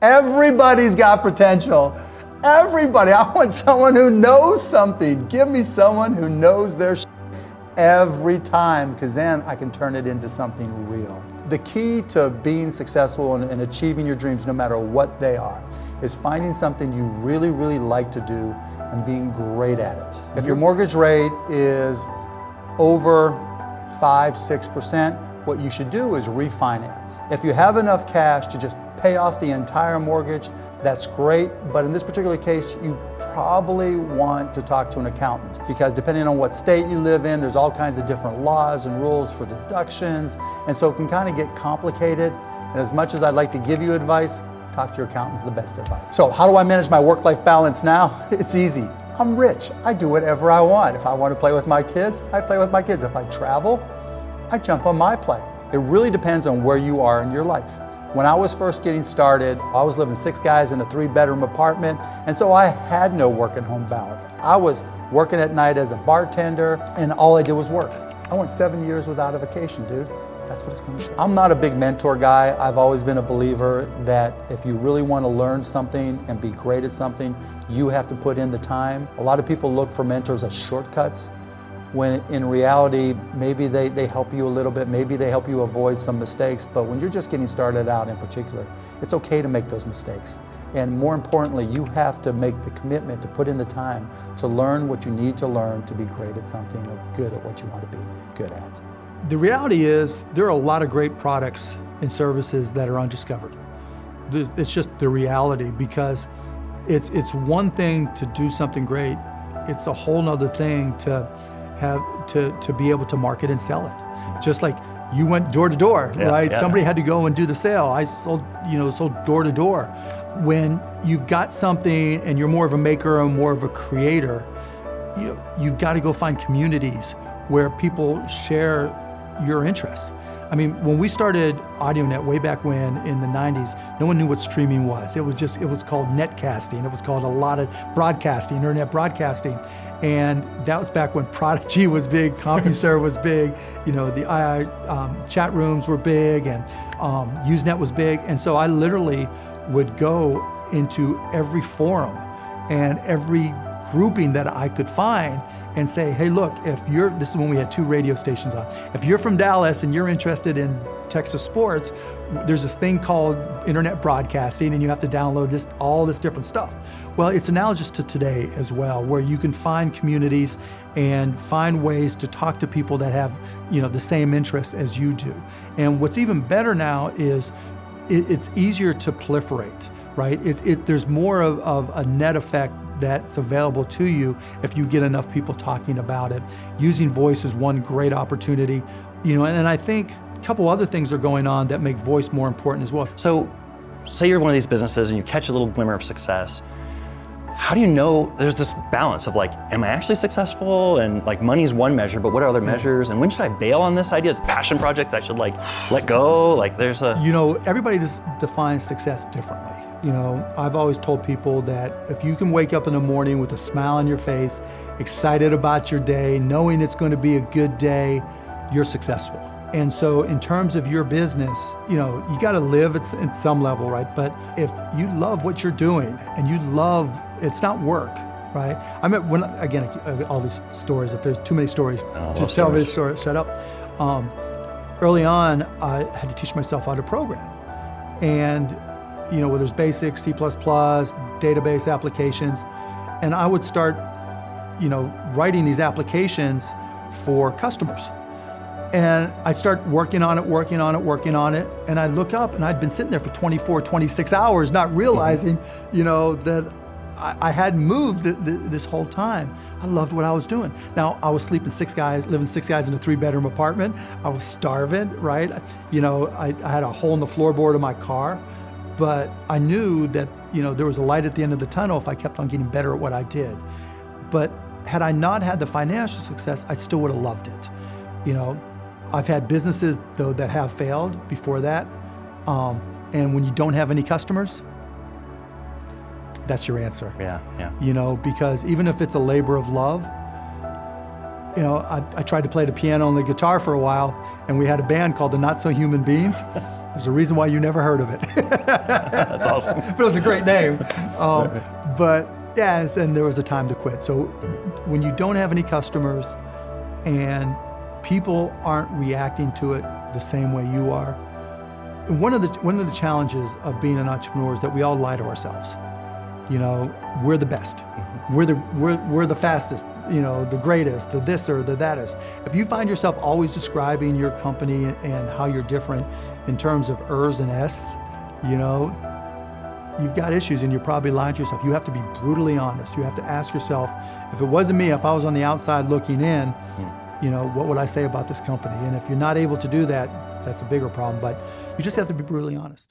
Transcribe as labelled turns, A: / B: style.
A: Everybody's got potential. Everybody. I want someone who knows something. Give me someone who knows their every time, because then I can turn it into something real. The key to being successful and achieving your dreams, no matter what they are, is finding something you really, really like to do and being great at it. If your mortgage rate is over 5-6%, what you should do is refinance. If you have enough cash to just pay off the entire mortgage, that's great, but in this particular case, you probably want to talk to an accountant, because depending on what state you live in, there's all kinds of different laws and rules for deductions, and so it can kind of get complicated. And as much as I'd like to give you advice, talk to your accountant's the best advice. So how do I manage my work-life balance now? It's easy. I'm rich. I do whatever I want. If I want to play with my kids, I play with my kids. If I travel, I jump on my plane. It really depends on where you are in your life. When I was first getting started, I was living 6 guys in a 3-bedroom apartment, and so I had no work and home balance. I was working at night as a bartender, and all I did was work. I went 7 years without a vacation, dude. That's what it's going to say. I'm not a big mentor guy. I've always been a believer that if you really want to learn something and be great at something, you have to put in the time. A lot of people look for mentors as shortcuts, when in reality, maybe they help you a little bit, maybe they help you avoid some mistakes, but when you're just getting started out in particular, it's okay to make those mistakes. And more importantly, you have to make the commitment to put in the time to learn what you need to learn to be great at something or good at what you want to be good at.
B: The reality is there are a lot of great products and services that are undiscovered. It's just the reality, because it's one thing to do something great. It's a whole nother thing to be able to market and sell it. Just like you went door to door, right? Yeah. Somebody had to go and do the sale. I sold door to door. When you've got something and you're more of a maker or more of a creator, you've got to go find communities where people share your interests. I mean, when we started AudioNet way back when in the 90s, no one knew what streaming was. It was called netcasting. It was called a lot of broadcasting, internet broadcasting. And that was back when Prodigy was big, CompuServe was big, the II chat rooms were big, and Usenet was big. And so I literally would go into every forum and every grouping that I could find and say, hey, look, this is when we had 2 radio stations on. If you're from Dallas and you're interested in Texas sports, there's this thing called internet broadcasting, and you have to download all this different stuff. Well, it's analogous to today as well, where you can find communities and find ways to talk to people that have, the same interests as you do. And what's even better now is it's easier to proliferate, right? There's more of a net effect that's available to you if you get enough people talking about it. Using voice is one great opportunity, and I think a couple other things are going on that make voice more important as well.
C: So, say you're one of these businesses and you catch a little glimmer of success. How do you know there's this balance of am I actually successful? And money's one measure, but what are other measures? And when should I bail on this idea? It's a passion project that I should let go.
B: Everybody just defines success differently. I've always told people that if you can wake up in the morning with a smile on your face, excited about your day, knowing it's going to be a good day, you're successful. And so in terms of your business, you got to live at some level, right? But if you love what you're doing and it's not work, right? I mean, all these stories, if there's too many stories, just tell me the story, shut up. Early on, I had to teach myself how to program. And where there's basic, C++, database applications. And I would start, writing these applications for customers. And I'd start working on it. And I'd look up and I'd been sitting there for 24, 26 hours, not realizing, that I hadn't moved this whole time. I loved what I was doing. Now, I was living 6 guys in a 3-bedroom apartment. I was starving, right? I had a hole in the floorboard of my car. But I knew that, there was a light at the end of the tunnel if I kept on getting better at what I did. But had I not had the financial success, I still would have loved it. I've had businesses, though, that have failed before that. And when you don't have any customers, that's your answer.
C: Yeah.
B: Because even if it's a labor of love, I tried to play the piano and the guitar for a while, and we had a band called the Not So Human Beings. There's a reason why you never heard of it.
C: That's awesome.
B: But it was a great name. But yeah, and there was a time to quit. So when you don't have any customers and people aren't reacting to it the same way you are, one of the challenges of being an entrepreneur is that we all lie to ourselves. You know, we're the best. We're the fastest, you know, the greatest, the this or the that is. If you find yourself always describing your company and how you're different in terms of ers and s, you know, you've got issues and you're probably lying to yourself. You have to be brutally honest. You have to ask yourself, if it wasn't me, if I was on the outside looking in, you know, what would I say about this company? And if you're not able to do that, that's a bigger problem, but you just have to be brutally honest.